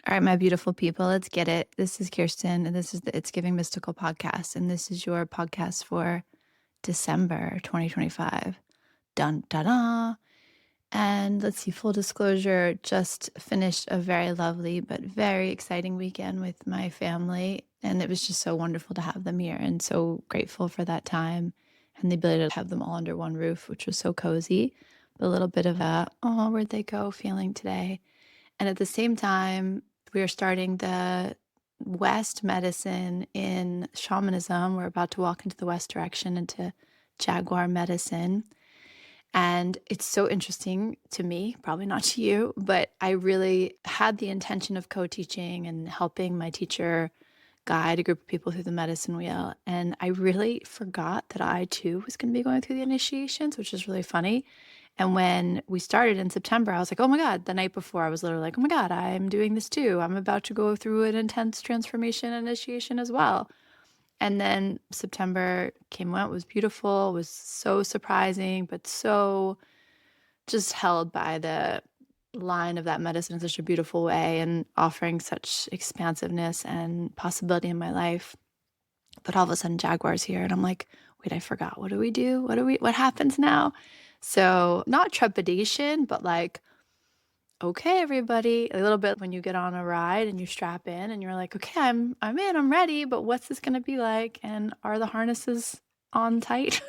All right, my beautiful people, let's get it. This is Kirsten, and this is the It's Giving Mystical podcast, and this is your podcast for December 2025. Dun da da. And let's see, full disclosure, just finished a very lovely but very exciting weekend with my family, and it was just so wonderful to have them here, and so grateful for that time and the ability to have them all under one roof, which was so cozy. A little bit of a, oh, where'd they go feeling today. And at the same time, we are starting the West medicine in shamanism. We're about to walk into the West direction, into Jaguar medicine. And it's so interesting to me, probably not to you, but I really had the intention of co-teaching and helping my teacher guide a group of people through the medicine wheel. And I really forgot that I too was going to be going through the initiations, which is really funny. And when we started in September, I was like, oh my God, the night before, I was literally like, oh my God, I'm doing this too. I'm about to go through an intense transformation initiation as well. And then September came and went, was beautiful, was so surprising, but so just held by the line of that medicine in such a beautiful way and offering such expansiveness and possibility in my life. But all of a sudden Jaguar's here and I'm like, wait, I forgot. What do we do? What happens now? So not trepidation, but like, okay, everybody, a little bit when you get on a ride and you strap in and you're like, okay, I'm in, I'm ready, but what's this going to be like? And are the harnesses on tight?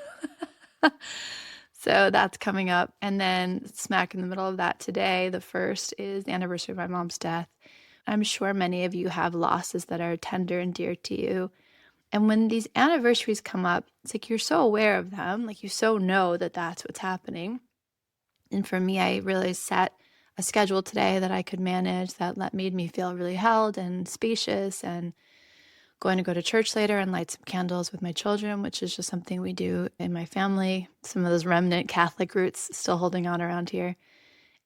So that's coming up. And then smack in the middle of that today, the first is the anniversary of my mom's death. I'm sure many of you have losses that are tender and dear to you. And when these anniversaries come up, it's like you're so aware of them, like you so know that that's what's happening. And for me, I really set a schedule today that I could manage that made me feel really held and spacious, and going to go to church later and light some candles with my children, which is just something we do in my family. Some of those remnant Catholic roots still holding on around here.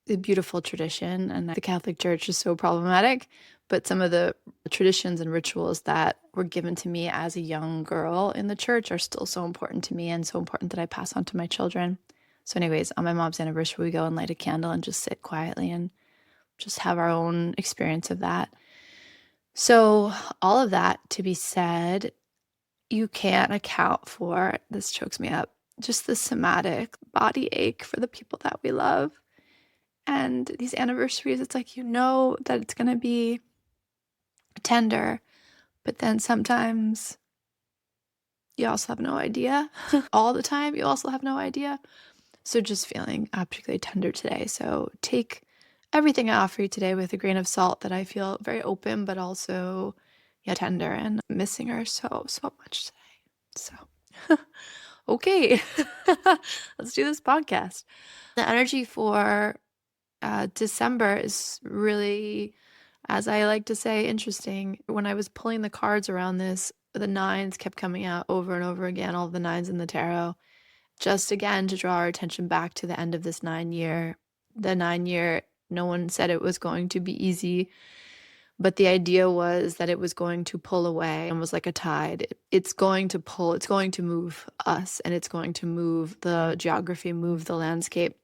A beautiful tradition, and the Catholic Church is so problematic, but some of the traditions and rituals that were given to me as a young girl in the church are still so important to me and so important that I pass on to my children. So anyways, on my mom's anniversary, we go and light a candle and just sit quietly and just have our own experience of that. So all of that to be said, you can't account for, this chokes me up, just the somatic body ache for the people that we love. And these anniversaries, it's like, you know that it's going to be tender, but then sometimes you also have no idea. All the time, you also have no idea. So just feeling particularly tender today. So take everything I offer you today with a grain of salt, that I feel very open, but also tender, and missing her so much today. So, okay, let's do this podcast. The energy for December is really, as I like to say, interesting. When I was pulling the cards around this, the nines kept coming out over and over again, all the nines in the tarot, just again to draw our attention back to the end of this 9 year. The 9 year, no one said it was going to be easy, but the idea was that it was going to pull away and was like a tide. It's going to pull, it's going to move us, and it's going to move the geography, move the landscape.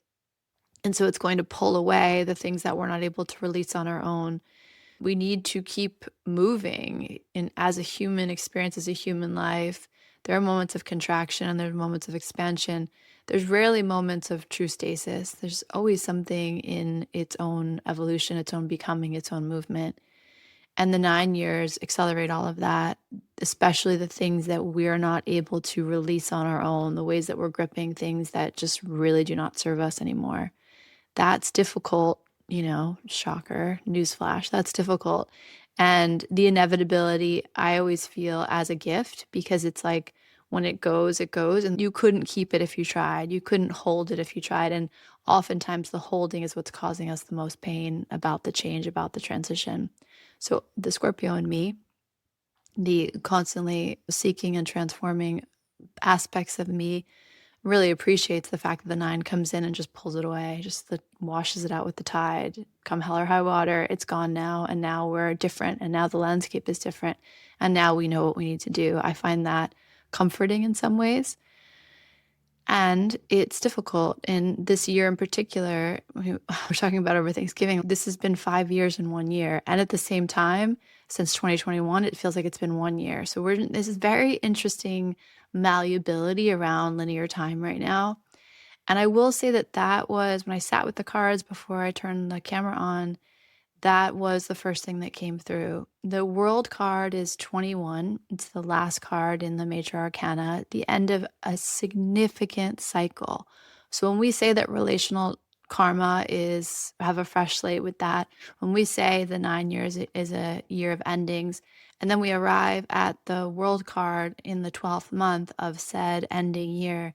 And so it's going to pull away the things that we're not able to release on our own. We need to keep moving as a human experience, as a human life. There are moments of contraction and there are moments of expansion. There's rarely moments of true stasis. There's always something in its own evolution, its own becoming, its own movement. And the 9 years accelerate all of that, especially the things that we're not able to release on our own, the ways that we're gripping things that just really do not serve us anymore. That's difficult, shocker, newsflash, that's difficult. And the inevitability, I always feel as a gift, because it's like when it goes, and you couldn't keep it if you tried. You couldn't hold it if you tried. And oftentimes the holding is what's causing us the most pain about the change, about the transition. So the Scorpio in me, the constantly seeking and transforming aspects of me, really appreciates the fact that the 9 comes in and just pulls it away, just washes it out with the tide. Come hell or high water, it's gone now, and now we're different, and now the landscape is different, and now we know what we need to do. I find that comforting in some ways. And it's difficult. And this year in particular, we're talking about over Thanksgiving, this has been 5 years in 1 year. And at the same time, since 2021, it feels like it's been 1 year. So this is very interesting malleability around linear time right now. And I will say that was when I sat with the cards before I turned the camera on, that was the first thing that came through. The World card is 21. It's the last card in the major arcana, the end of a significant cycle. So when we say that relational karma is have a fresh slate with that, when we say the 9 years is a year of endings, and then we arrive at the World card in the 12th month of said ending year,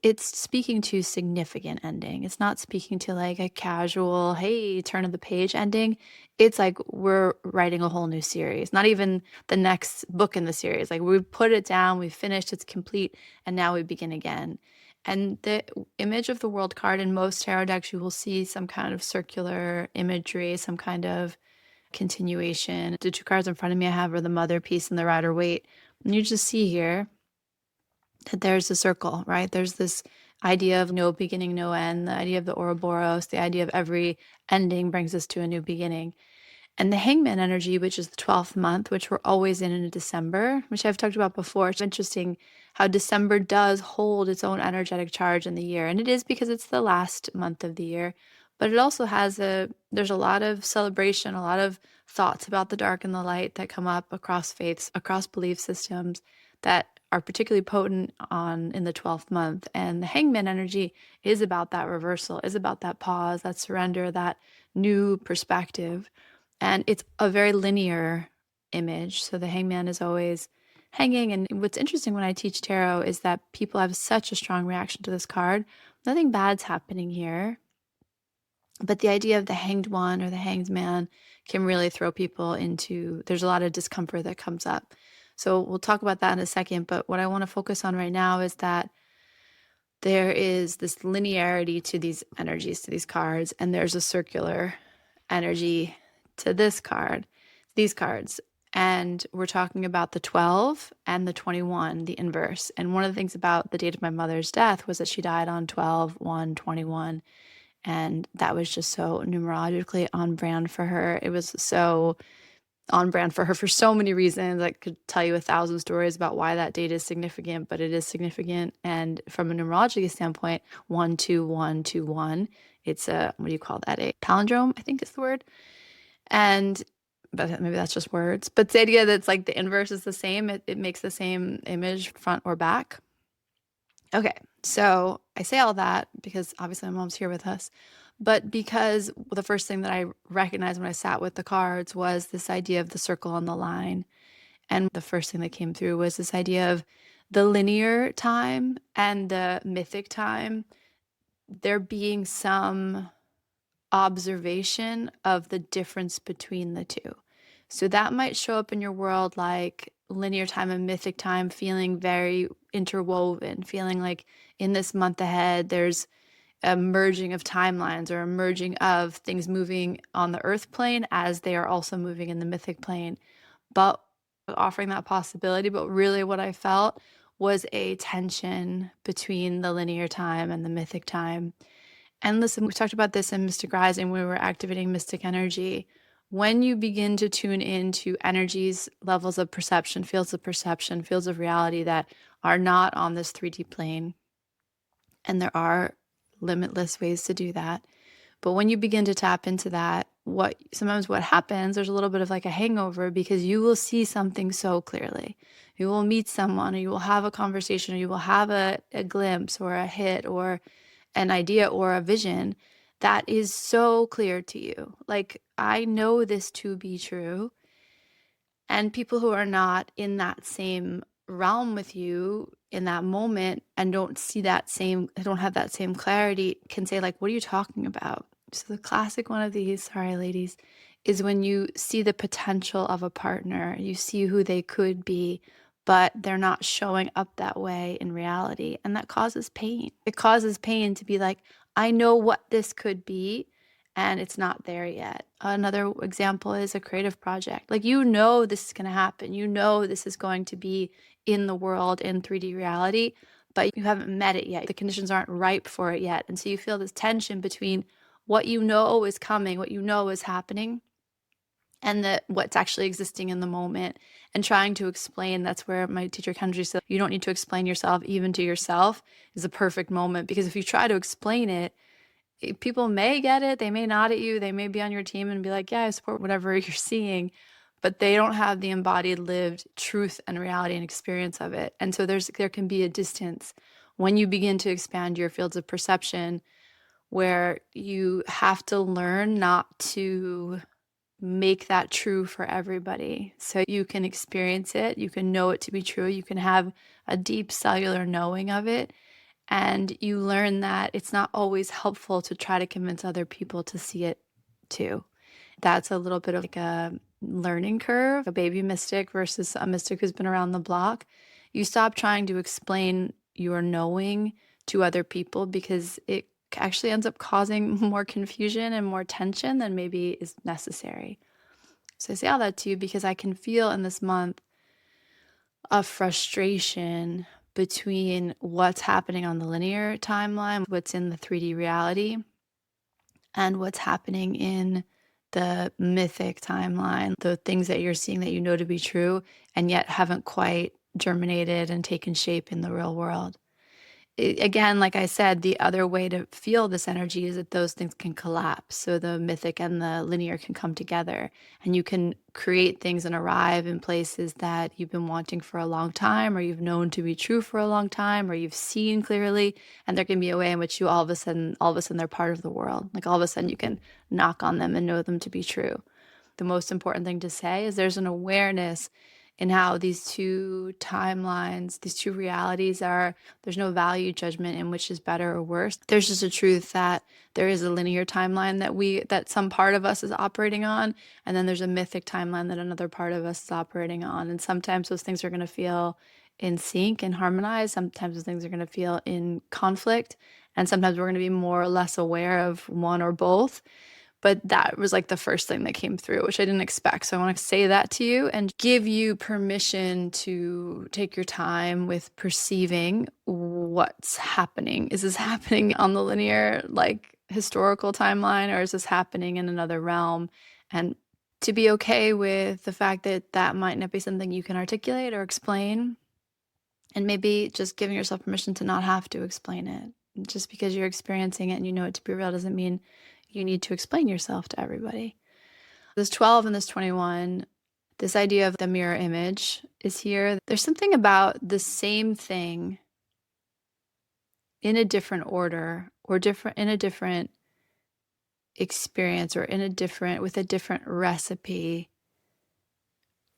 it's speaking to significant ending. It's not speaking to like a casual, hey, turn of the page ending. It's like we're writing a whole new series, not even the next book in the series. Like we've put it down, we've finished, it's complete, and now we begin again. And the image of the World card in most tarot decks, you will see some kind of circular imagery, some kind of continuation. The two cards in front of me I have are the Mother piece and the Rider Waite. And you just see here that there's a circle, right? There's this idea of no beginning, no end, the idea of the ouroboros, the idea of every ending brings us to a new beginning. And the Hangman energy, which is the 12th month, which we're always in December, which I've talked about before. It's interesting how December does hold its own energetic charge in the year. And it is because it's the last month of the year. But it also there's a lot of celebration, a lot of thoughts about the dark and the light that come up across faiths, across belief systems that are particularly potent in the 12th month. And the Hangman energy is about that reversal, is about that pause, that surrender, that new perspective. And it's a very linear image. So the hangman is always hanging. And what's interesting when I teach tarot is that people have such a strong reaction to this card. Nothing bad's happening here. But the idea of the hanged one or the hanged man can really throw people there's a lot of discomfort that comes up. So we'll talk about that in a second. But what I want to focus on right now is that there is this linearity to these energies, to these cards, and there's a circular energy to these cards. And we're talking about the 12 and the 21, the inverse. And one of the things about the date of my mother's death was that she died on 12/1/21. And that was just so numerologically on brand for her. It was so on brand for her for so many reasons. I could tell you 1,000 stories about why that date is significant, but it is significant. And from a numerology standpoint, 12121, it's what do you call that? A palindrome, I think is the word. But maybe that's just words. But the idea that it's like the inverse is the same, it makes the same image front or back. Okay, so I say all that because obviously my mom's here with us, but because the first thing that I recognized when I sat with the cards was this idea of the circle on the line. And the first thing that came through was this idea of the linear time and the mythic time, there being some observation of the difference between the two. So that might show up in your world like linear time and mythic time feeling very interwoven, feeling like in this month ahead, there's a merging of timelines or a merging of things moving on the earth plane as they are also moving in the mythic plane. But offering that possibility, but really what I felt was a tension between the linear time and the mythic time. And listen, we talked about this in Mystic Rising when we were activating mystic energy. When you begin to tune into energies, levels of perception, fields of reality that are not on this 3D plane, and there are limitless ways to do that. But when you begin to tap into that, sometimes what happens, there's a little bit of like a hangover because you will see something so clearly. You will meet someone, or you will have a conversation, or you will have a glimpse or a hit or an idea or a vision that is so clear to you. Like, I know this to be true. And people who are not in that same realm with you in that moment and don't have that same clarity can say like, what are you talking about? So the classic one of these, sorry ladies, is when you see the potential of a partner, you see who they could be, but they're not showing up that way in reality. And that causes pain. It causes pain to be like, I know what this could be, and it's not there yet. Another example is a creative project. Like, this is going to happen. This is going to be in the world in 3D reality, but you haven't met it yet. The conditions aren't ripe for it yet. And so you feel this tension between what you know is coming, what you know is happening, and what's actually existing in the moment, and trying to explain. That's where my teacher Kendra said, you don't need to explain yourself even to yourself, is a perfect moment. Because if you try to explain it, people may get it, they may nod at you, they may be on your team and be like, yeah, I support whatever you're seeing, but they don't have the embodied, lived truth and reality and experience of it. And so there can be a distance when you begin to expand your fields of perception, where you have to learn not to make that true for everybody. So you can experience it, you can know it to be true, you can have a deep cellular knowing of it, and you learn that it's not always helpful to try to convince other people to see it too. That's a little bit of like a learning curve, a baby mystic versus a mystic who's been around the block. You stop trying to explain your knowing to other people, because it actually ends up causing more confusion and more tension than maybe is necessary. So I say all that to you because I can feel in this month a frustration between what's happening on the linear timeline, what's in the 3D reality, and what's happening in the mythic timeline, the things that you're seeing that you know to be true and yet haven't quite germinated and taken shape in the real world. Again, like I said, the other way to feel this energy is that those things can collapse. So the mythic and the linear can come together, and you can create things and arrive in places that you've been wanting for a long time, or you've known to be true for a long time, or you've seen clearly. And there can be a way in which you all of a sudden they're part of the world. Like all of a sudden you can knock on them and know them to be true. The most important thing to say is there's an awareness in how these two timelines, these two realities are. There's no value judgment in which is better or worse. There's just a truth that there is a linear timeline that some part of us is operating on, and then there's a mythic timeline that another part of us is operating on. And sometimes those things are going to feel in sync and harmonized. Sometimes those things are going to feel in conflict, and sometimes we're going to be more or less aware of one or both. But that was like the first thing that came through, which I didn't expect. So I want to say that to you and give you permission to take your time with perceiving what's happening. Is this happening on the linear, like historical timeline, or is this happening in another realm? And to be okay with the fact that that might not be something you can articulate or explain. And maybe just giving yourself permission to not have to explain it. Just because you're experiencing it and you know it to be real doesn't mean you need to explain yourself to everybody. This 12 and this 21, this idea of the mirror image is here. There's something about the same thing in a different order, or in a different experience, or with a different recipe.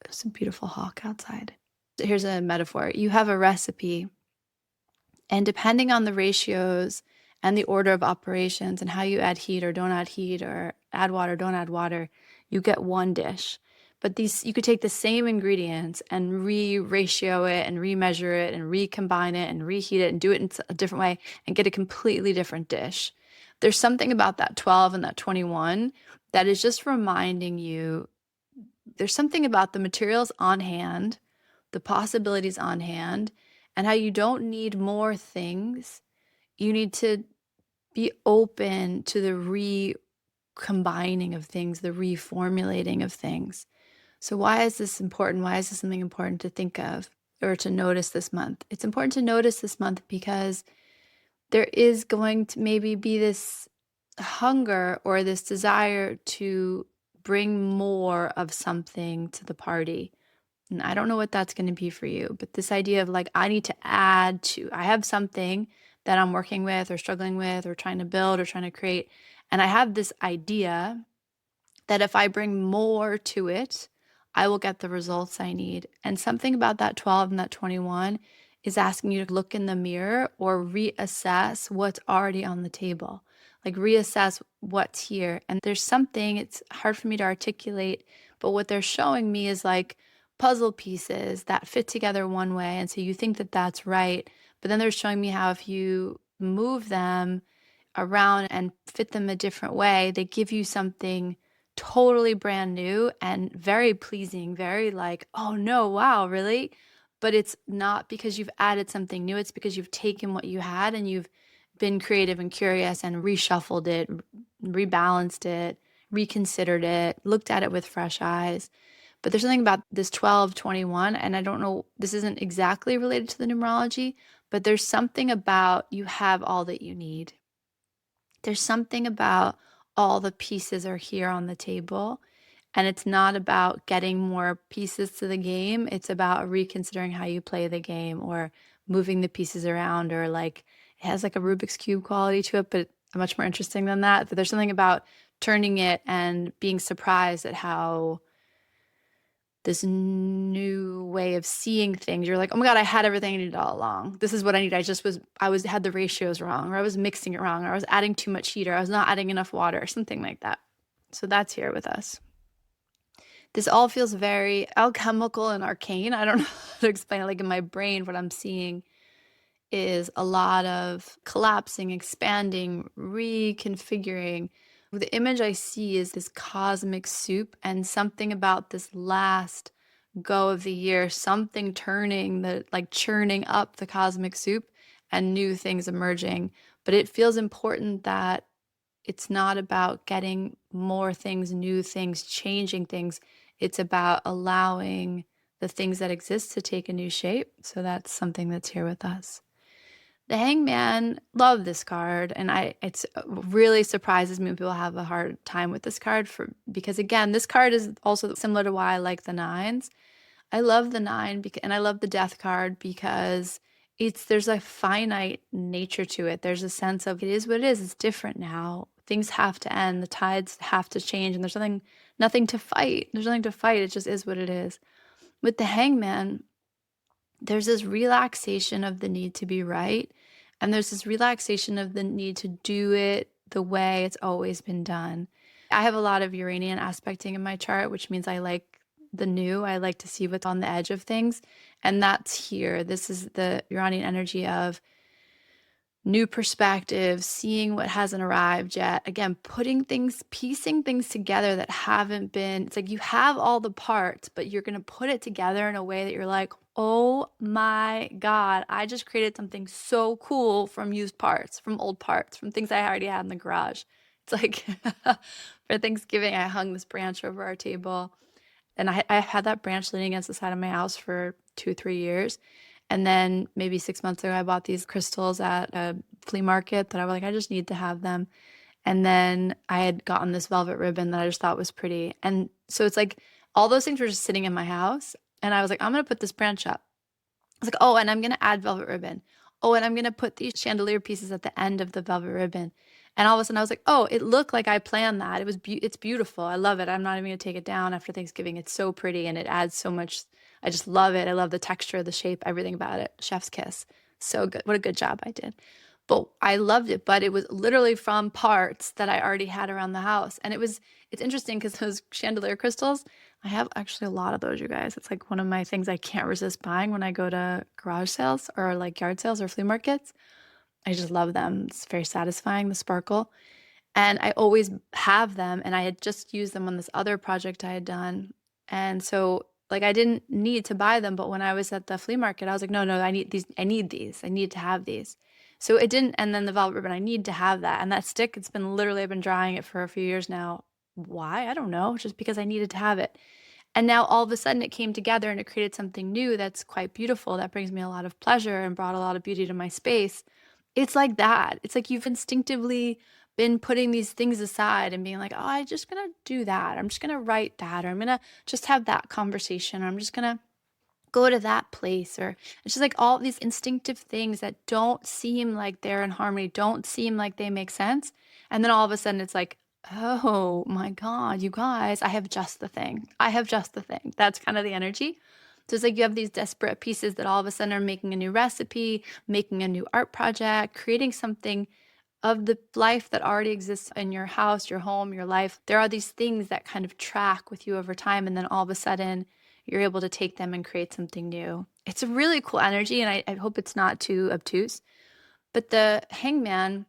There's a beautiful hawk outside. Here's a metaphor. You have a recipe, and depending on the ratios and the order of operations and how you add heat or don't add heat, or add water, don't add water, you get one dish. But you could take the same ingredients and re-ratio it and remeasure it and recombine it and reheat it and do it in a different way and get a completely different dish. There's something about that 12 and that 21 that is just reminding you there's something about the materials on hand, the possibilities on hand, and how you don't need more things. You need to be open to the recombining of things, the reformulating of things. So why is this important? Why is this something important to think of or to notice this month? It's important to notice this month because there is going to maybe be this hunger or this desire to bring more of something to the party. And I don't know what that's going to be for you, but this idea of like, I have something that I'm working with or struggling with or trying to build or trying to create. And I have this idea that if I bring more to it, I will get the results I need. And something about that 12 and that 21 is asking you to look in the mirror or reassess what's already on the table. Like reassess what's here. And there's something, it's hard for me to articulate, but what they're showing me is like puzzle pieces that fit together one way. And so you think that that's right. But then they're showing me how if you move them around and fit them a different way, they give you something totally brand new and very pleasing, very like, oh no, wow, really? but it's not because you've added something new. It's because you've taken what you had and you've been creative and curious and reshuffled it, rebalanced it, reconsidered it, looked at it with fresh eyes. But there's something about this 1221, and I don't know, this isn't exactly related to the numerology, but there's something about you have all that you need. There's something about all the pieces are here on the table. And it's not about getting more pieces to the game. It's about reconsidering how you play the game or moving the pieces around, or like it has like a Rubik's Cube quality to it, but much more interesting than that. But there's something about turning it and being surprised at how this new way of seeing things, you're like, oh my God, I had everything I needed all along. This is what I need. I had the ratios wrong, or I was mixing it wrong, or I was adding too much heat, or I was not adding enough water, or something like that. So that's here with us. This all feels very alchemical and arcane. I don't know how to explain it. Like in my brain, what I'm seeing is a lot of collapsing, expanding, reconfiguring. The image I see is this cosmic soup, and something about this last go of the year, something turning, like churning up the cosmic soup and new things emerging. But it feels important that it's not about getting more things, new things, changing things. It's about allowing the things that exist to take a new shape. So that's something that's here with us. The Hangman, love this card, and it really surprises me when people have a hard time with this card because again, this card is also similar to why I like the nines. I love the nine and I love the death card because there's a finite nature to it. There's a sense of it is what it is. It's different now. Things have to end. The tides have to change, and there's nothing to fight. There's nothing to fight. It just is what it is. With the Hangman, there's this relaxation of the need to be right, and there's this relaxation of the need to do it the way it's always been done. I have a lot of Uranian aspecting in my chart, which means I like the new. I like to see what's on the edge of things, and that's here. This is the Uranian energy of new perspective, seeing what hasn't arrived yet. Again, piecing things together that haven't been, it's like you have all the parts, but you're going to put it together in a way that you're like, oh my God, I just created something so cool from used parts, from old parts, from things I already had in the garage. It's like for Thanksgiving, I hung this branch over our table, and I had that branch leaning against the side of my house for 2-3 years. And then maybe 6 months ago, I bought these crystals at a flea market that I was like, I just need to have them. And then I had gotten this velvet ribbon that I just thought was pretty. And so it's like all those things were just sitting in my house. And I was like, I'm going to put this branch up. I was like, oh, and I'm going to add velvet ribbon. Oh, and I'm going to put these chandelier pieces at the end of the velvet ribbon. And all of a sudden I was like, oh, it looked like I planned that. It's beautiful. I love it. I'm not even going to take it down after Thanksgiving. It's so pretty and it adds so much. I just love it. I love the texture, the shape, everything about it. Chef's kiss. So good. What a good job I did. But I loved it. But it was literally from parts that I already had around the house. And it's interesting because those chandelier crystals, I have actually a lot of those, you guys. It's like one of my things I can't resist buying when I go to garage sales or like yard sales or flea markets. I just love them. It's very satisfying, the sparkle. And I always have them. And I had just used them on this other project I had done. And so like I didn't need to buy them, but when I was at the flea market, I was like, no, I need these. I need to have these. So it didn't. And then the velvet ribbon, I need to have that. And that stick, I've been drying it for a few years now. Why? I don't know. Just because I needed to have it. And now all of a sudden it came together and it created something new that's quite beautiful. That brings me a lot of pleasure and brought a lot of beauty to my space. It's like that. It's like you've instinctively been putting these things aside and being like, oh, I'm just going to do that. I'm just going to write that, or I'm going to just have that conversation, or I'm just going to go to that place. Or it's just like all these instinctive things that don't seem like they're in harmony, don't seem like they make sense. And then all of a sudden it's like, oh my God, you guys, I have just the thing. I have just the thing. That's kind of the energy. So it's like you have these desperate pieces that all of a sudden are making a new recipe, making a new art project, creating something of the life that already exists in your house, your home, your life. There are these things that kind of track with you over time, and then all of a sudden you're able to take them and create something new. It's a really cool energy, and I hope it's not too obtuse. But the Hangman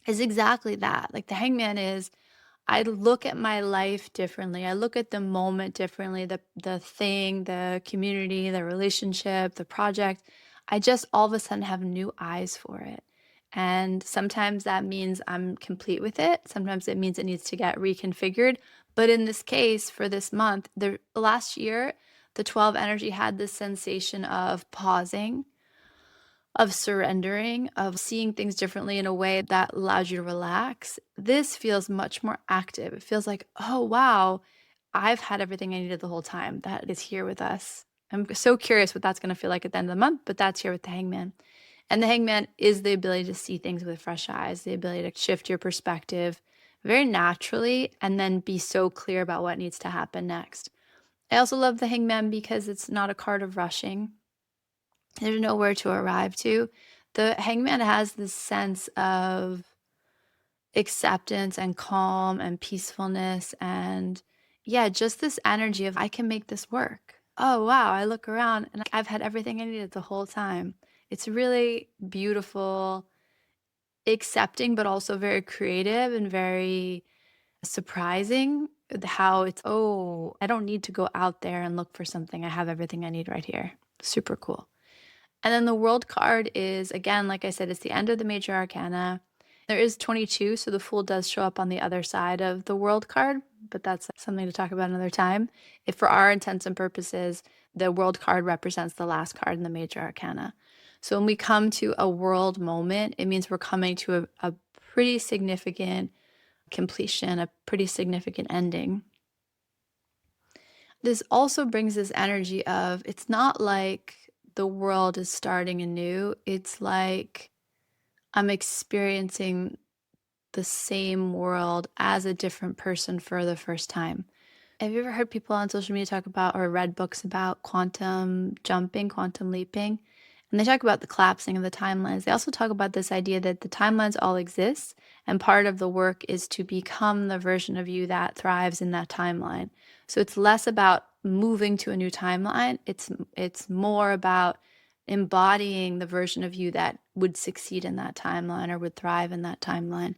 is exactly that. Like the Hangman is, I look at my life differently. I look at the moment differently, the thing, the community, the relationship, the project. I just all of a sudden have new eyes for it. And sometimes that means I'm complete with it. Sometimes it means it needs to get reconfigured. But in this case, for this month, the last year, the 12 energy had this sensation of pausing, of surrendering, of seeing things differently in a way that allows you to relax. This feels much more active. It feels like, oh, wow, I've had everything I needed the whole time. That is here with us. I'm so curious what that's going to feel like at the end of the month, but that's here with the hangman. And the hangman is the ability to see things with fresh eyes, the ability to shift your perspective very naturally and then be so clear about what needs to happen next. I also love the hangman because it's not a card of rushing. There's nowhere to arrive to. The hangman has this sense of acceptance and calm and peacefulness and yeah, just this energy of I can make this work. Oh wow, I look around and I've had everything I needed the whole time. It's really beautiful, accepting, but also very creative and very surprising how it's, oh, I don't need to go out there and look for something. I have everything I need right here. Super cool. And then the world card is, again, like I said, it's the end of the major arcana. There is 22, so the Fool does show up on the other side of the world card, but that's something to talk about another time. If for our intents and purposes, the world card represents the last card in the major arcana. So when we come to a world moment, it means we're coming to a pretty significant completion, a pretty significant ending. This also brings this energy of it's not like the world is starting anew. It's like I'm experiencing the same world as a different person for the first time. Have you ever heard people on social media talk about or read books about quantum jumping, quantum leaping? And they talk about the collapsing of the timelines. They also talk about this idea that the timelines all exist, and part of the work is to become the version of you that thrives in that timeline. So it's less about moving to a new timeline. It's more about embodying the version of you that would succeed in that timeline or would thrive in that timeline.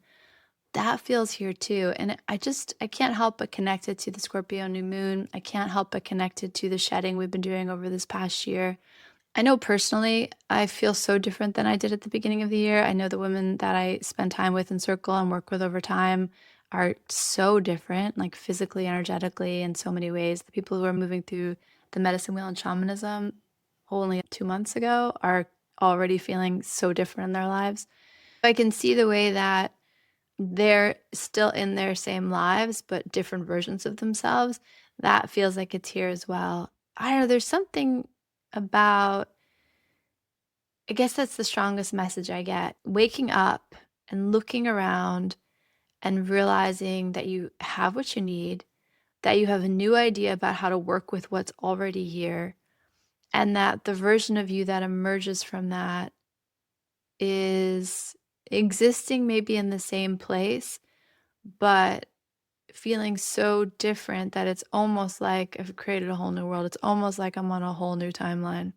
That feels here too. And I can't help but connect it to the Scorpio new moon. I can't help but connect it to the shedding we've been doing over this past year. I know personally, I feel so different than I did at the beginning of the year. I know the women that I spend time with in Circle and work with over time are so different, like physically, energetically, in so many ways. The people who are moving through the medicine wheel and shamanism only 2 months ago are already feeling so different in their lives. I can see the way that they're still in their same lives, but different versions of themselves. That feels like it's here as well. I don't know, there's something about, I guess that's the strongest message I get. Waking up and looking around and realizing that you have what you need, that you have a new idea about how to work with what's already here, and that the version of you that emerges from that is existing maybe in the same place, but feeling so different that it's almost like I've created a whole new world. It's almost like I'm on a whole new timeline.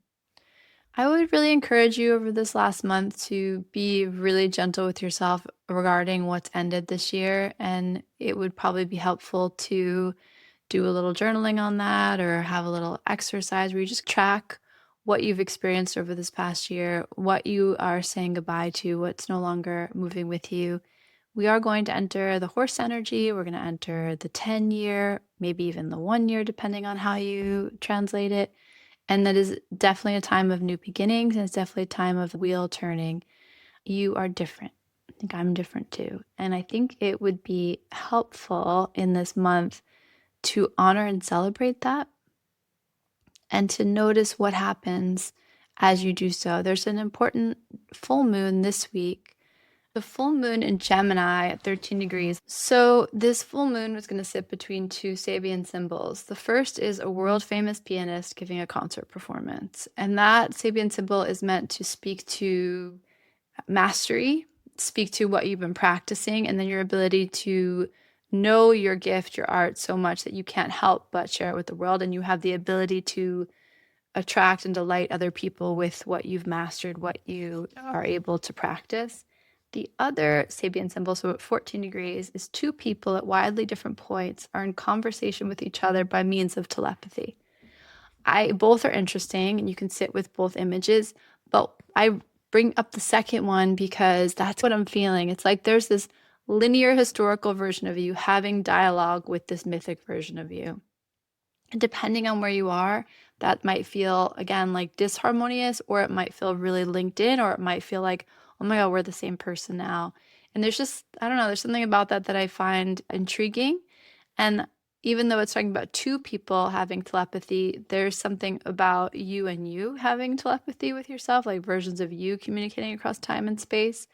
I would really encourage you over this last month to be really gentle with yourself regarding what's ended this year. And it would probably be helpful to do a little journaling on that or have a little exercise where you just track what you've experienced over this past year, what you are saying goodbye to, what's no longer moving with you. We are going to enter the horse energy. We're going to enter the 10-year, maybe even the 1 year, depending on how you translate it. And that is definitely a time of new beginnings. And it's definitely a time of wheel turning. You are different. I think I'm different too. And I think it would be helpful in this month to honor and celebrate that and to notice what happens as you do so. There's an important full moon this week. The full moon in Gemini at 13 degrees. So this full moon was going to sit between two Sabian symbols. The first is a world famous pianist giving a concert performance. And that Sabian symbol is meant to speak to mastery, speak to what you've been practicing, and then your ability to know your gift, your art so much that you can't help but share it with the world. And you have the ability to attract and delight other people with what you've mastered, what you are able to practice. The other Sabian symbol, so at 14 degrees, is two people at widely different points are in conversation with each other by means of telepathy. Both are interesting, and you can sit with both images, but I bring up the second one because that's what I'm feeling. It's like there's this linear historical version of you having dialogue with this mythic version of you. And depending on where you are, that might feel, again, like disharmonious, or it might feel really linked in, or it might feel like, oh my God, we're the same person now. And there's just, I don't know, there's something about that I find intriguing. And even though it's talking about two people having telepathy, there's something about you and you having telepathy with yourself, like versions of you communicating across time and space.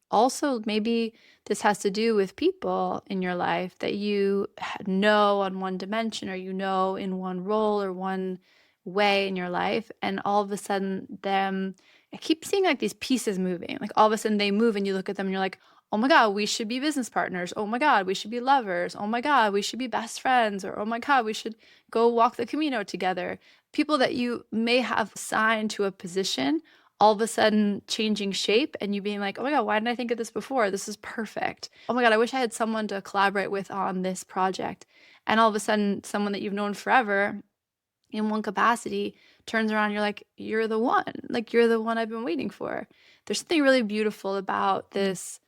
Also, maybe this has to do with people in your life that you know on one dimension, or you know in one role or one way in your life, and all of a sudden I keep seeing like these pieces moving. Like all of a sudden they move and you look at them and you're like, oh my God, we should be business partners. Oh my God, we should be lovers. Oh my God, we should be best friends. Or oh my God, we should go walk the Camino together. People that you may have assigned to a position, all of a sudden changing shape, and you being like, oh my God, why didn't I think of this before? This is perfect. Oh my God, I wish I had someone to collaborate with on this project. And all of a sudden, someone that you've known forever in one capacity turns around, you're like, you're the one. Like, you're the one I've been waiting for. There's something really beautiful about this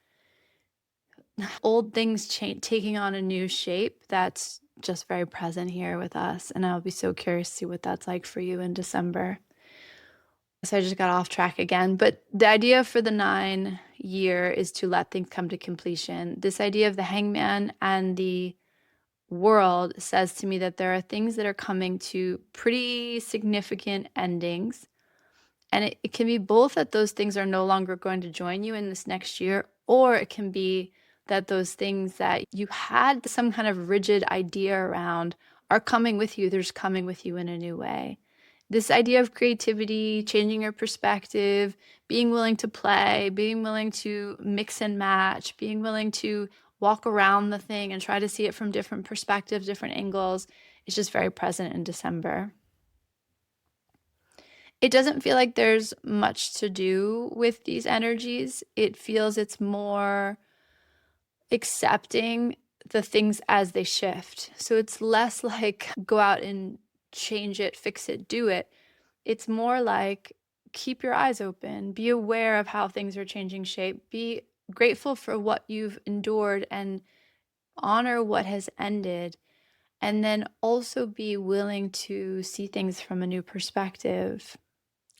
old things taking on a new shape that's just very present here with us. And I'll be so curious to see what that's like for you in December. So I just got off track again. But the idea for the 9-year is to let things come to completion. This idea of the hangman and the world says to me that there are things that are coming to pretty significant endings. And it can be both that those things are no longer going to join you in this next year, or it can be that those things that you had some kind of rigid idea around are coming with you. They're just coming with you in a new way. This idea of creativity, changing your perspective, being willing to play, being willing to mix and match, being willing to walk around the thing and try to see it from different perspectives, different angles, is just very present in December. It doesn't feel like there's much to do with these energies. It feels it's more accepting the things as they shift. So it's less like go out and change it, fix it, do it. It's more like keep your eyes open, be aware of how things are changing shape, be grateful for what you've endured and honor what has ended. And then also be willing to see things from a new perspective.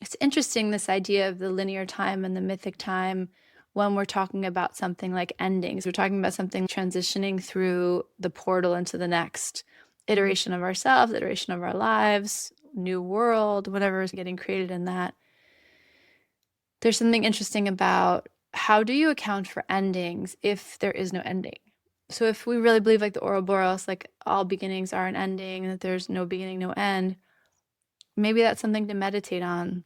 It's interesting, this idea of the linear time and the mythic time when we're talking about something like endings. We're talking about something transitioning through the portal into the next iteration of ourselves, iteration of our lives, new world, whatever is getting created in that. There's something interesting about how do you account for endings if there is no ending? So if we really believe like the ouroboros, like all beginnings are an ending, and that there's no beginning, no end, maybe that's something to meditate on,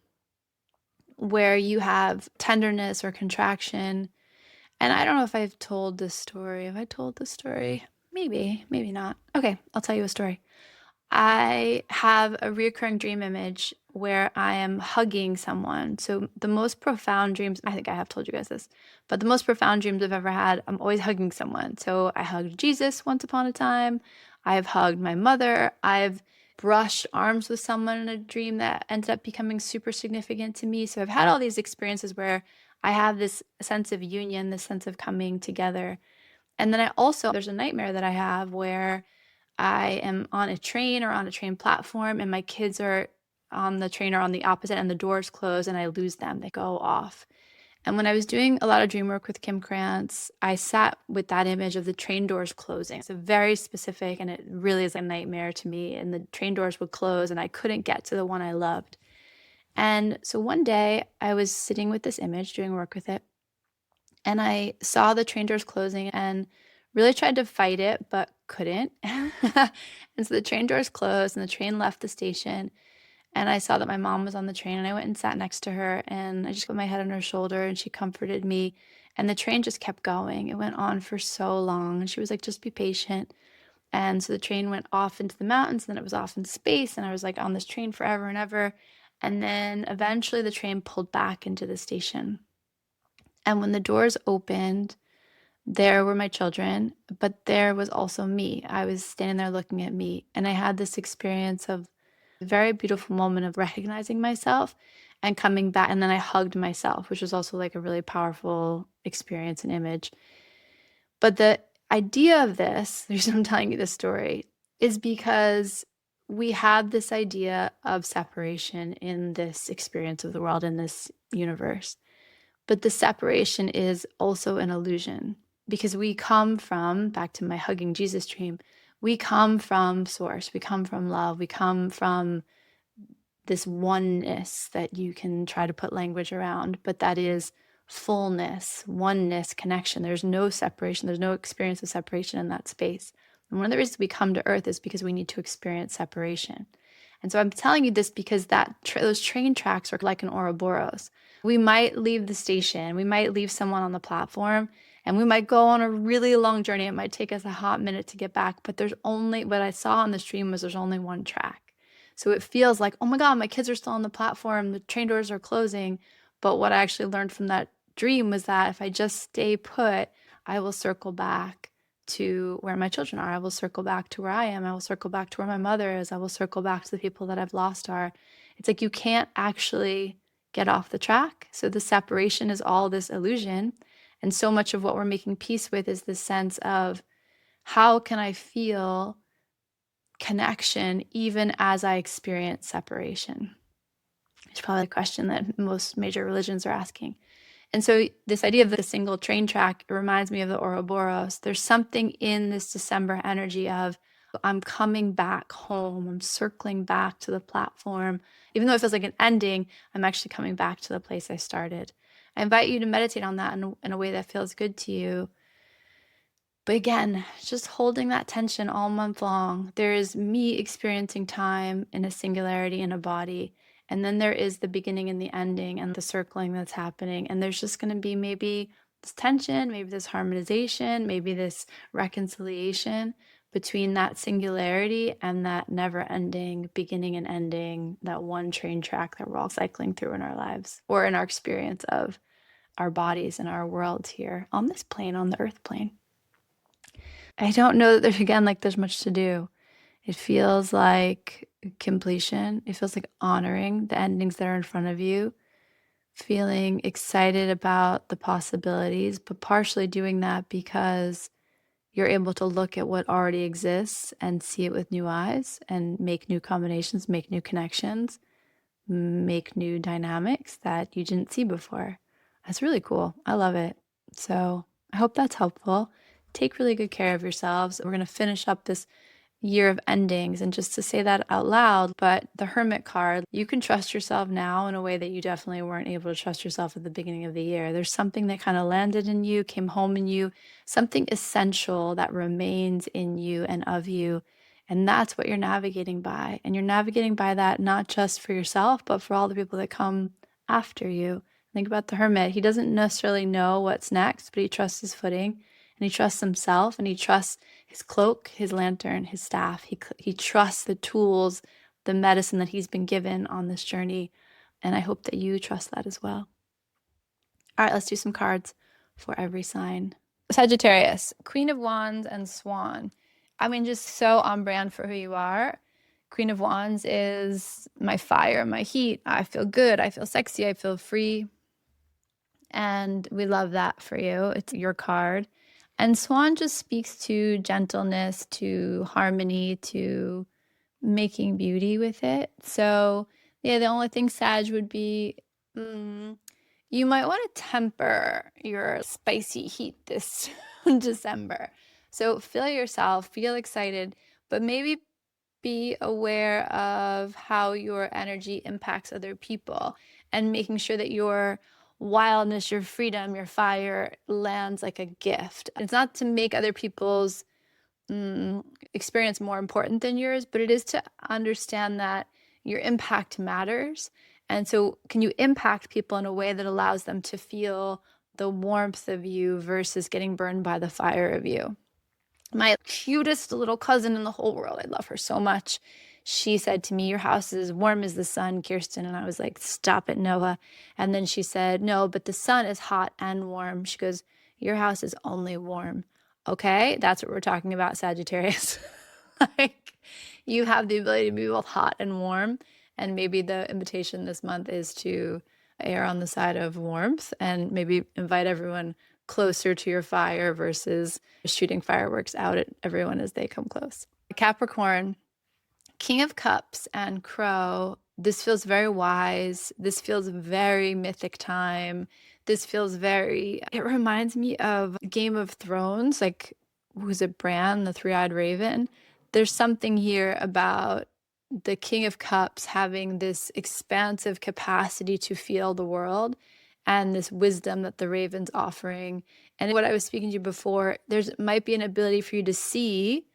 where you have tenderness or contraction. And I don't know if I've told this story. Have I told this story? Maybe, maybe not. Okay, I'll tell you a story. I have a recurring dream image where I am hugging someone. So the most profound dreams, I think I have told you guys this, but the most profound dreams I've ever had, I'm always hugging someone. So I hugged Jesus once upon a time. I've hugged my mother. I've brushed arms with someone in a dream that ended up becoming super significant to me. So I've had all these experiences where I have this sense of union, this sense of coming together. And then there's a nightmare that I have where I am on a train or on a train platform, and my kids are on the train or on the opposite, and the doors close and I lose them. They go off. And when I was doing a lot of dream work with Kim Krantz, I sat with that image of the train doors closing. It's very specific, and it really is a nightmare to me. And the train doors would close and I couldn't get to the one I loved. And so one day I was sitting with this image doing work with it, and I saw the train doors closing and really tried to fight it, but couldn't. And so the train doors closed and the train left the station. And I saw that my mom was on the train, and I went and sat next to her, and I just put my head on her shoulder and she comforted me. And the train just kept going. It went on for so long. And she was like, just be patient. And so the train went off into the mountains, and then it was off into space. And I was like on this train forever and ever. And then eventually the train pulled back into the station. And when the doors opened, there were my children, but there was also me. I was standing there looking at me, and I had this experience of a very beautiful moment of recognizing myself and coming back. And then I hugged myself, which was also like a really powerful experience and image. But the idea of this, the reason I'm telling you this story, is because we have this idea of separation in this experience of the world, in this universe. But the separation is also an illusion, because we come from, back to my hugging Jesus dream, we come from source, we come from love, we come from this oneness that you can try to put language around, but that is fullness, oneness, connection. There's no separation. There's no experience of separation in that space. And one of the reasons we come to Earth is because we need to experience separation. And so I'm telling you this because those train tracks are like an ouroboros. We might leave the station, we might leave someone on the platform, and we might go on a really long journey. It might take us a hot minute to get back, but what I saw on the stream was there's only one track. So it feels like, oh my God, my kids are still on the platform, the train doors are closing. But what I actually learned from that dream was that if I just stay put, I will circle back to where my children are. I will circle back to where I am. I will circle back to where my mother is. I will circle back to the people that I've lost are. It's like you can't actually get off the track. So the separation is all this illusion. And so much of what we're making peace with is this sense of, how can I feel connection even as I experience separation? It's probably the question that most major religions are asking. And so this idea of the single train track, it reminds me of the ouroboros. There's something in this December energy of, I'm coming back home. I'm circling back to the platform. Even though it feels like an ending, I'm actually coming back to the place I started. I invite you to meditate on that in a way that feels good to you. But again, just holding that tension all month long. There is me experiencing time in a singularity in a body. And then there is the beginning and the ending and the circling that's happening. And there's just going to be maybe this tension, maybe this harmonization, maybe this reconciliation between that singularity and that never-ending beginning and ending, that one train track that we're all cycling through in our lives, or in our experience of our bodies and our world here on this plane, on the earth plane. I don't know that there's much to do. It feels like completion. It feels like honoring the endings that are in front of you, feeling excited about the possibilities, but partially doing that because you're able to look at what already exists and see it with new eyes and make new combinations, make new connections, make new dynamics that you didn't see before. That's really cool. I love it. So I hope that's helpful. Take really good care of yourselves. We're going to finish up this year of endings, and just to say that out loud, but the Hermit card, you can trust yourself now in a way that you definitely weren't able to trust yourself at the beginning of the year. There's something that kind of landed in you, came home in you, something essential that remains in you and of you. And that's what you're navigating by. And you're navigating by that not just for yourself, but for all the people that come after you. Think about the Hermit. He doesn't necessarily know what's next, but he trusts his footing, and he trusts himself, and he trusts his cloak, his lantern, his staff. He trusts the tools, the medicine that he's been given on this journey. And I hope that you trust that as well. All right, let's do some cards for every sign. Sagittarius, Queen of Wands and Swan. I mean, just so on brand for who you are. Queen of Wands is my fire, my heat. I feel good. I feel sexy. I feel free. And we love that for you. It's your card. And Swan just speaks to gentleness, to harmony, to making beauty with it. So, yeah, the only thing Sag would be, you might want to temper your spicy heat this December. So feel yourself, feel excited, but maybe be aware of how your energy impacts other people, and making sure that your wildness, your freedom, your fire lands like a gift. It's not to make other people's experience more important than yours, but it is to understand that your impact matters. And so can you impact people in a way that allows them to feel the warmth of you versus getting burned by the fire of you? My cutest little cousin in the whole world, I love her so much. she said to me, "Your house is as warm as the sun, Kirsten." And I was like, "Stop it, Noah." And then she said, "No, but the sun is hot and warm." She goes, "Your house is only warm." Okay, that's what we're talking about, Sagittarius. Like, you have the ability to be both hot and warm. And maybe the invitation this month is to err on the side of warmth and maybe invite everyone closer to your fire versus shooting fireworks out at everyone as they come close. Capricorn, King of Cups and Crow. This feels very wise. This feels very mythic time. This feels very, it reminds me of Game of Thrones, like, who's it, Bran, the three-eyed raven? There's something here about the King of Cups having this expansive capacity to feel the world and this wisdom that the raven's offering. And what I was speaking to you before, there's might be an ability for you to see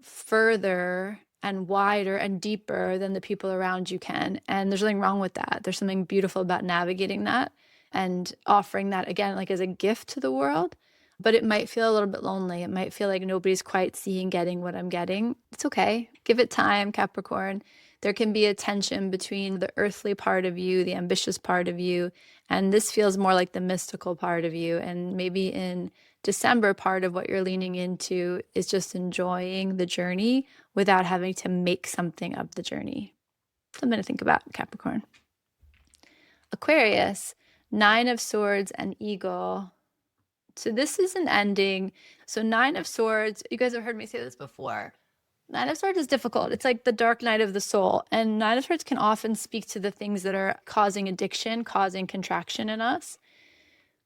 further and wider and deeper than the people around you can. And there's nothing wrong with that. There's something beautiful about navigating that and offering that, again, like as a gift to the world. But it might feel a little bit lonely. It might feel like nobody's quite seeing, getting what I'm getting. It's okay. Give it time, Capricorn. There can be a tension between the earthly part of you, the ambitious part of you, and this feels more like the mystical part of you. And maybe in December, part of what you're leaning into is just enjoying the journey without having to make something of the journey. Something to think about, Capricorn. Aquarius, Nine of Swords and Eagle. So this is an ending. So Nine of Swords, you guys have heard me say this before. Nine of Swords is difficult. It's like the dark night of the soul. And Nine of Swords can often speak to the things that are causing addiction, causing contraction in us,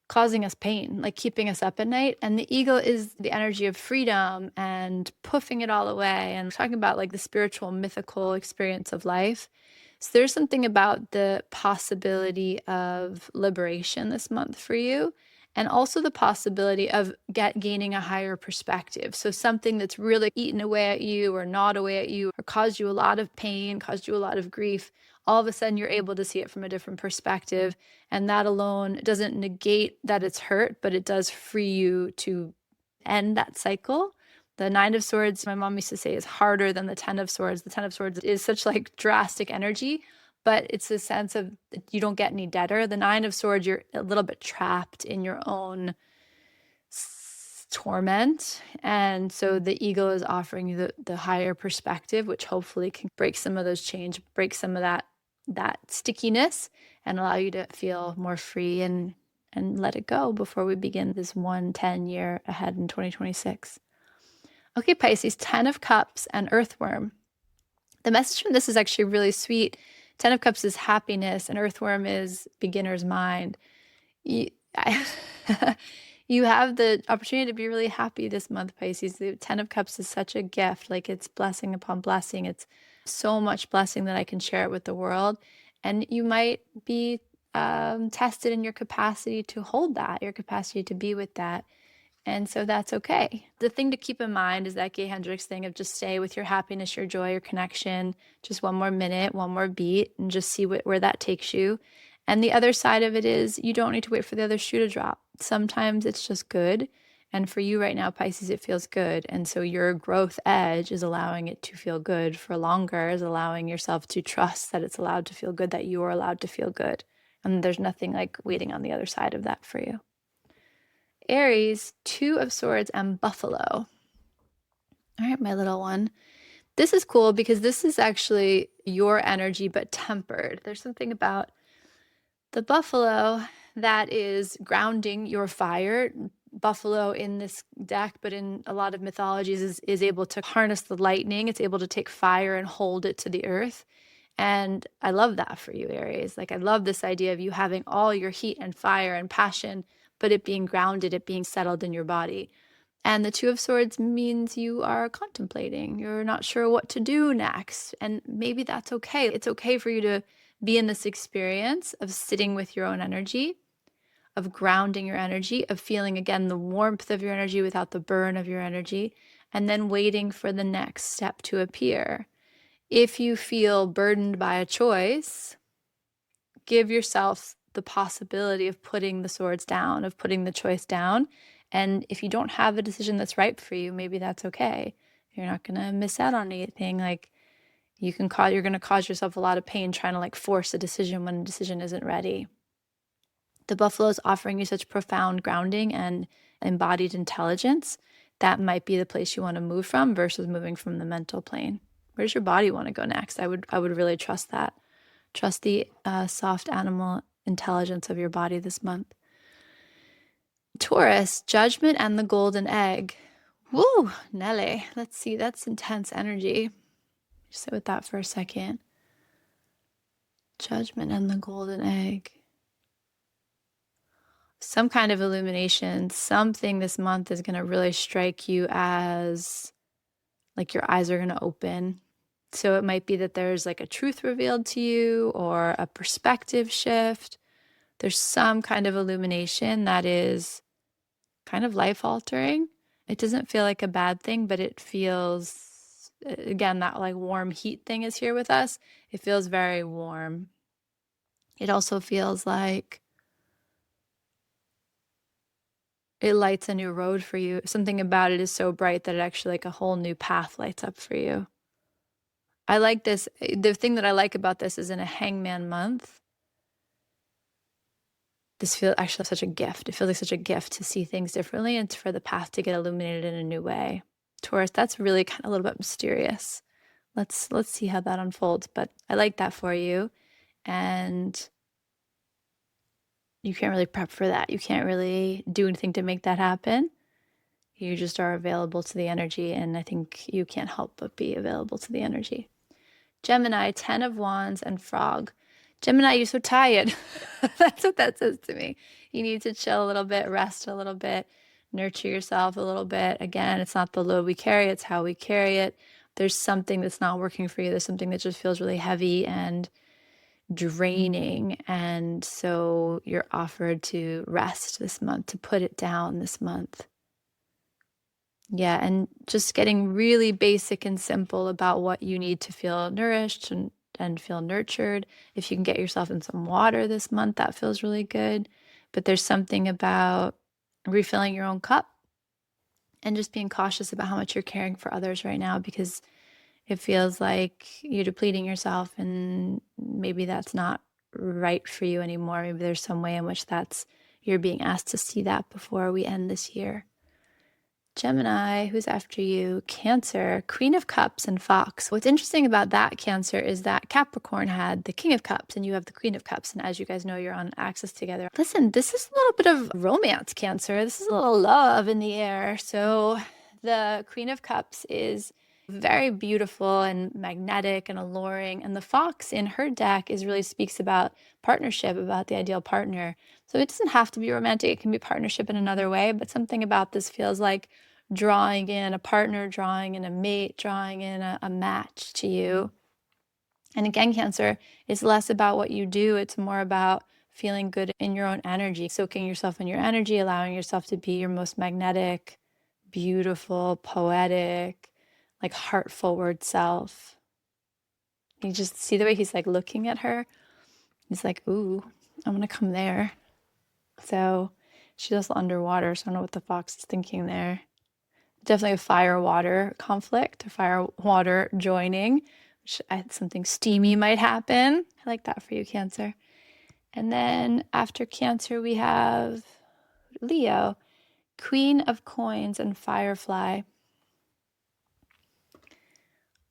causing us pain, like keeping us up at night. And the eagle is the energy of freedom and puffing it all away and talking about like the spiritual, mythical experience of life. So there's something about the possibility of liberation this month for you. And also the possibility of gaining a higher perspective. So something that's really eaten away at you or gnawed away at you or caused you a lot of pain, caused you a lot of grief, all of a sudden you're able to see it from a different perspective. And that alone doesn't negate that it's hurt, but it does free you to end that cycle. The Nine of Swords, my mom used to say, is harder than the Ten of Swords. The Ten of Swords is such like drastic energy, but it's a sense of you don't get any deader. The Nine of Swords, you're a little bit trapped in your own torment. And so the eagle is offering you the higher perspective, which hopefully can break some of those chains, break some of that stickiness and allow you to feel more free and let it go before we begin this 110 year ahead in 2026. Okay, Pisces, 10 of Cups and Earthworm. The message from this is actually really sweet. 10 of Cups is happiness and Earthworm is beginner's mind. You have the opportunity to be really happy this month, Pisces. The 10 of Cups is such a gift. Like, it's blessing upon blessing. It's so much blessing that I can share it with the world. And you might be tested in your capacity to hold that, your capacity to be with that. And so that's okay. The thing to keep in mind is that Gay Hendricks thing of just stay with your happiness, your joy, your connection, just one more minute, one more beat, and just see where that takes you. And the other side of it is you don't need to wait for the other shoe to drop. Sometimes it's just good. And for you right now, Pisces, it feels good. And so your growth edge is allowing it to feel good for longer, is allowing yourself to trust that it's allowed to feel good, that you are allowed to feel good. And there's nothing like waiting on the other side of that for you. Aries, Two of Swords and Buffalo. All right, my little one. This is cool because this is actually your energy, but tempered. There's something about the buffalo that is grounding your fire. Buffalo in this deck, but in a lot of mythologies, is able to harness the lightning. It's able to take fire and hold it to the earth. And I love that for you, Aries. Like, I love this idea of you having all your heat and fire and passion, but it being grounded, it being settled in your body. And the Two of Swords means you are contemplating. You're not sure what to do next. And maybe that's okay. It's okay for you to be in this experience of sitting with your own energy, of grounding your energy, of feeling, again, the warmth of your energy without the burn of your energy, and then waiting for the next step to appear. If you feel burdened by a choice, give yourself the possibility of putting the swords down, of putting the choice down. And if you don't have a decision that's right for you, maybe that's okay. You're not going to miss out on anything. Like, You're going to cause yourself a lot of pain trying to like force a decision when a decision isn't ready. The buffalo is offering you such profound grounding and embodied intelligence. That might be the place you want to move from versus moving from the mental plane. Where does your body want to go next? I would really trust that. Trust the soft animal intelligence of your body this month. Taurus, judgment and the golden egg. Woo, Nelly. Let's see, that's intense energy. Just sit with that for a second. Judgment and the golden egg. Some kind of illumination, something this month is going to really strike you as like your eyes are going to open. So it might be that there's like a truth revealed to you or a perspective shift. There's some kind of illumination that is kind of life altering. It doesn't feel like a bad thing, but it feels, again, that like warm heat thing is here with us. It feels very warm. It also feels like it lights a new road for you. Something about it is so bright that it actually like a whole new path lights up for you. I like this. The thing that I like about this is in a hangman month, this feels actually such a gift. It feels like such a gift to see things differently and for the path to get illuminated in a new way. Taurus, that's really kind of a little bit mysterious. Let's see how that unfolds. But I like that for you. And you can't really prep for that. You can't really do anything to make that happen. You just are available to the energy. And I think you can't help but be available to the energy. Gemini, 10 of Wands and Frog. Gemini, you're so tired. That's what that says to me. You need to chill a little bit, rest a little bit, nurture yourself a little bit. Again, it's not the load we carry, it's how we carry it. There's something that's not working for you. There's something that just feels really heavy and draining. And so you're offered to rest this month, to put it down this month. Yeah, and just getting really basic and simple about what you need to feel nourished and feel nurtured. If you can get yourself in some water this month, that feels really good. But there's something about refilling your own cup and just being cautious about how much you're caring for others right now, because it feels like you're depleting yourself and maybe that's not right for you anymore. Maybe there's some way in which you're being asked to see that before we end this year. Gemini, who's after you? Cancer, Queen of Cups and Fox. What's interesting about that, Cancer, is that Capricorn had the King of Cups and you have the Queen of Cups. And as you guys know, you're on axis together. Listen, this is a little bit of romance, Cancer. This is a little love in the air. So the Queen of Cups is very beautiful and magnetic and alluring. And the Fox in her deck really speaks about partnership, about the ideal partner. So it doesn't have to be romantic. It can be partnership in another way, but something about this feels like drawing in a partner, drawing in a mate, drawing in a match to you. And again, Cancer, it's less about what you do. It's more about feeling good in your own energy, soaking yourself in your energy, allowing yourself to be your most magnetic, beautiful, poetic, like heart-forward self. You just see the way he's like looking at her. He's like, ooh, I'm gonna come there. So she's also underwater, so I don't know what the Fox is thinking there. Definitely a fire-water conflict, a fire-water joining, which something steamy might happen. I like that for you, Cancer. And then after Cancer, we have Leo, Queen of Coins and Firefly.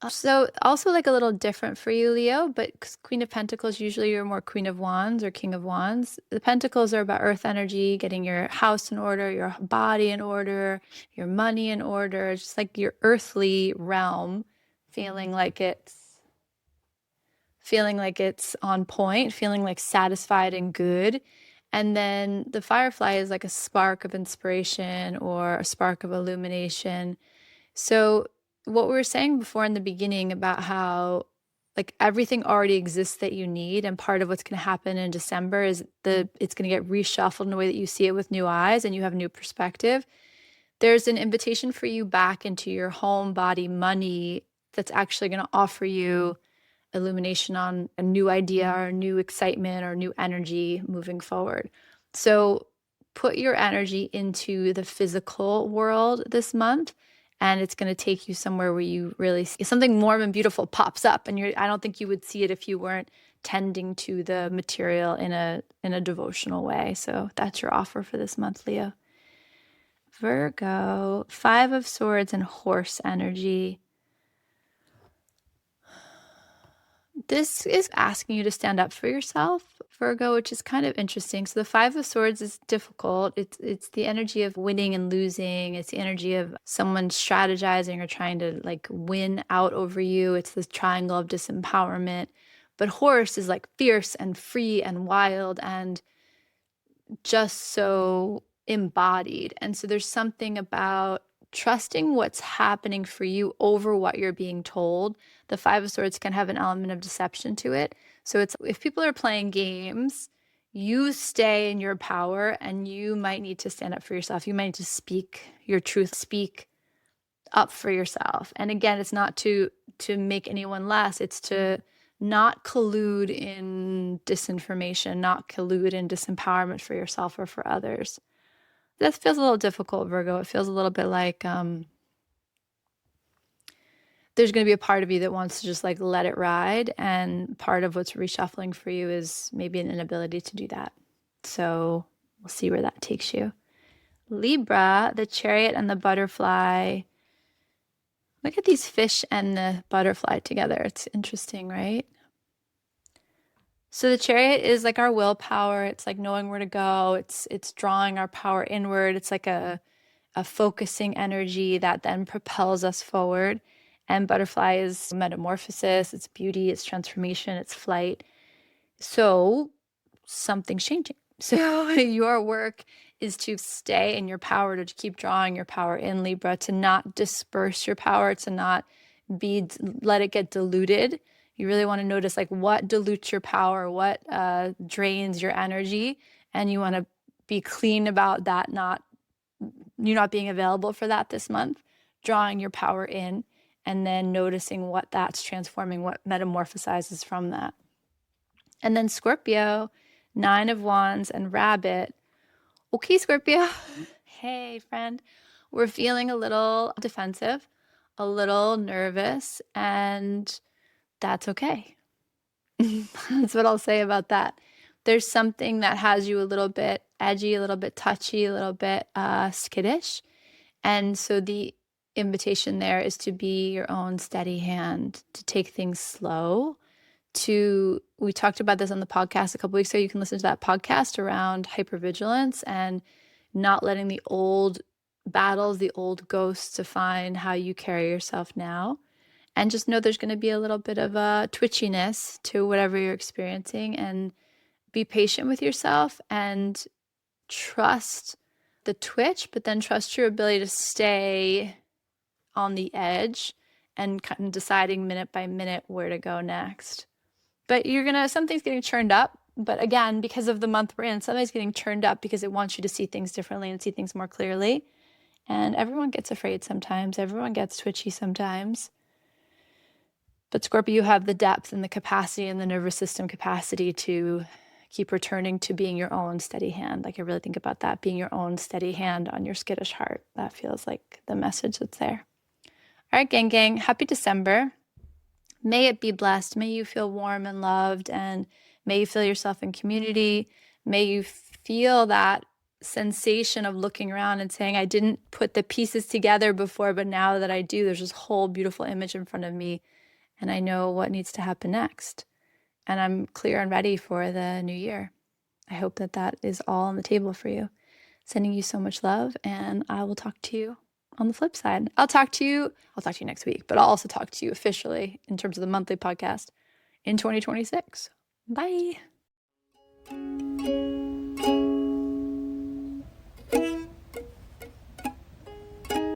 So also like a little different for you, Leo, but Queen of Pentacles, usually you're more Queen of Wands or King of Wands. The Pentacles are about earth energy, getting your house in order, your body in order, your money in order, just like your earthly realm, feeling like it's on point, feeling like satisfied and good. And then the Firefly is like a spark of inspiration or a spark of illumination. So what we were saying before in the beginning about how like everything already exists that you need, and part of what's going to happen in December is it's going to get reshuffled in a way that you see it with new eyes and you have new perspective. There's an invitation for you back into your home, body, money that's actually going to offer you illumination on a new idea or a new excitement or new energy moving forward. So put your energy into the physical world this month and it's going to take you somewhere where you really see something warm and beautiful pops up. And I don't think you would see it if you weren't tending to the material in a devotional way. So that's your offer for this month, Leo. Virgo, 5 of Swords and horse energy. This is asking you to stand up for yourself, Virgo, which is kind of interesting. So the 5 of Swords is difficult. It's the energy of winning and losing. It's the energy of someone strategizing or trying to like win out over you. It's this triangle of disempowerment. But horse is like fierce and free and wild and just so embodied. And so there's something about trusting what's happening for you over what you're being told. The 5 of Swords can have an element of deception to it. So it's if people are playing games, you stay in your power and you might need to stand up for yourself. You might need to speak your truth, speak up for yourself. And again, it's not to make anyone less. It's to not collude in disinformation, not collude in disempowerment for yourself or for others. That feels a little difficult, Virgo. It feels a little bit like there's going to be a part of you that wants to just like let it ride. And part of what's reshuffling for you is maybe an inability to do that. So we'll see where that takes you. Libra, the Chariot and the Butterfly. Look at these fish and the butterfly together. It's interesting, right? So the Chariot is like our willpower. It's like knowing where to go. It's drawing our power inward. It's like a focusing energy that then propels us forward. And butterfly is metamorphosis, it's beauty, it's transformation, it's flight. So something's changing. So your work is to stay in your power, to keep drawing your power in, Libra, to not disperse your power, to not let it get diluted. You really want to notice like what dilutes your power, what drains your energy, and you want to be clean about that, you not being available for that this month, drawing your power in, and then noticing what that's transforming, what metamorphosizes from that. And then Scorpio, 9 of Wands and Rabbit. Okay, Scorpio. Hey, friend. We're feeling a little defensive, a little nervous, and that's okay. That's what I'll say about that. There's something that has you a little bit edgy, a little bit touchy, a little bit skittish. And so the invitation there is to be your own steady hand, to take things slow, we talked about this on the podcast a couple weeks ago. You can listen to that podcast around hypervigilance and not letting the old battles, the old ghosts define how you carry yourself now. And just know there's going to be a little bit of a twitchiness to whatever you're experiencing, and be patient with yourself and trust the twitch, but then trust your ability to stay on the edge and kind of deciding minute by minute where to go next. But something's getting churned up. But again, because of the month we're in, something's getting churned up because it wants you to see things differently and see things more clearly. And everyone gets afraid sometimes. Everyone gets twitchy sometimes. But Scorpio, you have the depth and the capacity and the nervous system capacity to keep returning to being your own steady hand. Like I really think about that, being your own steady hand on your skittish heart. That feels like the message that's there. All right, gang. Happy December. May it be blessed. May you feel warm and loved, and may you feel yourself in community. May you feel that sensation of looking around and saying, I didn't put the pieces together before, but now that I do, there's this whole beautiful image in front of me, and I know what needs to happen next. And I'm clear and ready for the new year. I hope that is all on the table for you. Sending you so much love, and I will talk to you on the flip side. I'll talk to you next week, but I'll also talk to you officially in terms of the monthly podcast in 2026. Bye.